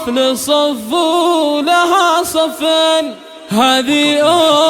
الحفل صفوا لها صفين، هذه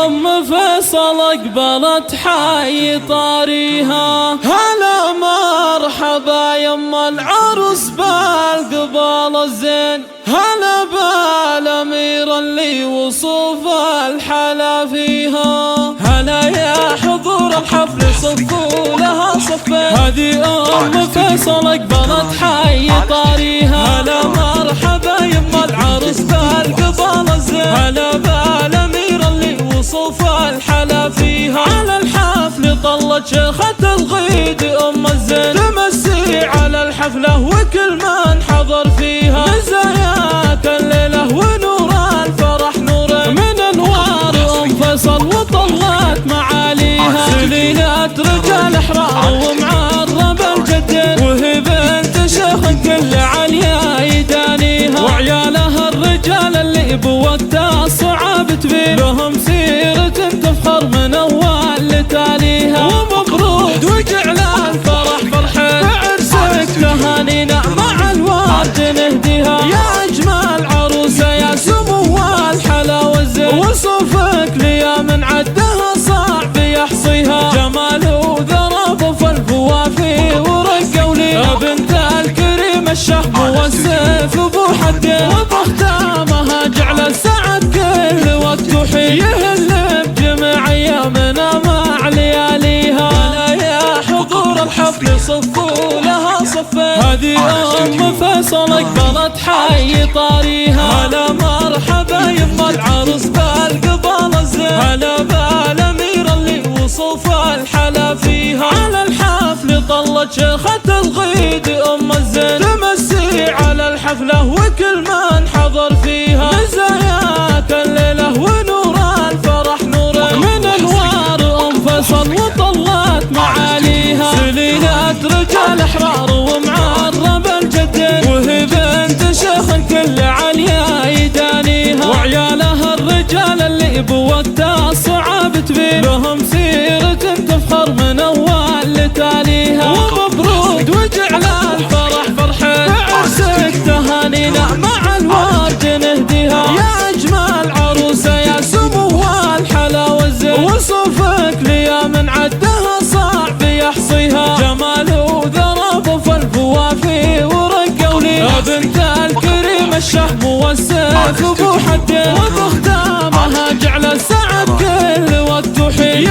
أم فيصل أقبلت حي طاريها. هلا مرحبا يما العروس بالقبال الزين، هلا بالأميرة اللي وصوف الحلا فيها. هلا يا حضور الحفل صفوا لها صفين، هذه أم فيصل أقبلت حي طاريها. هلا مرحبا يما العروس بالقبال الزين، هلا بالأميرة اللي وصوف الحلا فيها. على الحفل طلت شيخة الغيد أم الزين، تمسي على الحفلة وكل من حضر فيها. مزاياك الليلة ونور الفرح نور من أنوار أم فيصل وطلت معاليها. سليلة رجال أحرار ومعرب الجدين، وهي بنت شيخ كل عليا يدانيها. وعيالها الرجال اللي بوقتها صعب تبين، لهم سيرة تفخر من أول لتاليها. ومبروك وجعل الفرح فرحين، بعرسك تهانينا مع الورد نهديها. يا أجمل عروسة يا سمو الحلا والزين، وصفك ليا من عدها صعب يحصيها. جمال وذرب فالفوافي ورقة وليها، بنت الكريم الشهم والسيف ابو حدين. وبختامها جعل السعد كل وقت وحين، يهل بجميع ايامنا مع لياليها. هلا يا حضور الحفل صفوا لها صفين، هذه ام فيصل اقبلت حي طاريها. هلا مرحبا يما العروس بالقبال الزين، هلا بالاميرة اللي وصوف الحلا فيها. على الحفل طلت شيخة الغيد ام الزين، تمسي على الحفلة وكل من حضر فيها. مزاياك الليلة ونور الفرح نور من انوار ام فيصل وطلت معاليها. سليلة رجال احرار ومعرب الجدين، وهي بنت شيخ كل عليا يدانيها. وعيالها الرجال اللي بوقتها صعب تبين، لهم سيرة تفخر من أول لتاليها. ومبروك وجعل الفرح فرحين، بعرسك تهانينا مع الورد نهديها. يا أجمل عروسة يا سمو الحلا والزين، وصفك ليا من عدها صعب يحصيها. جمال وذرب فالفوافي ورقة وليها، بنت الكريم الشهم والسيف ابو حدين. وبختامها جعل السعد كل وقت وحين،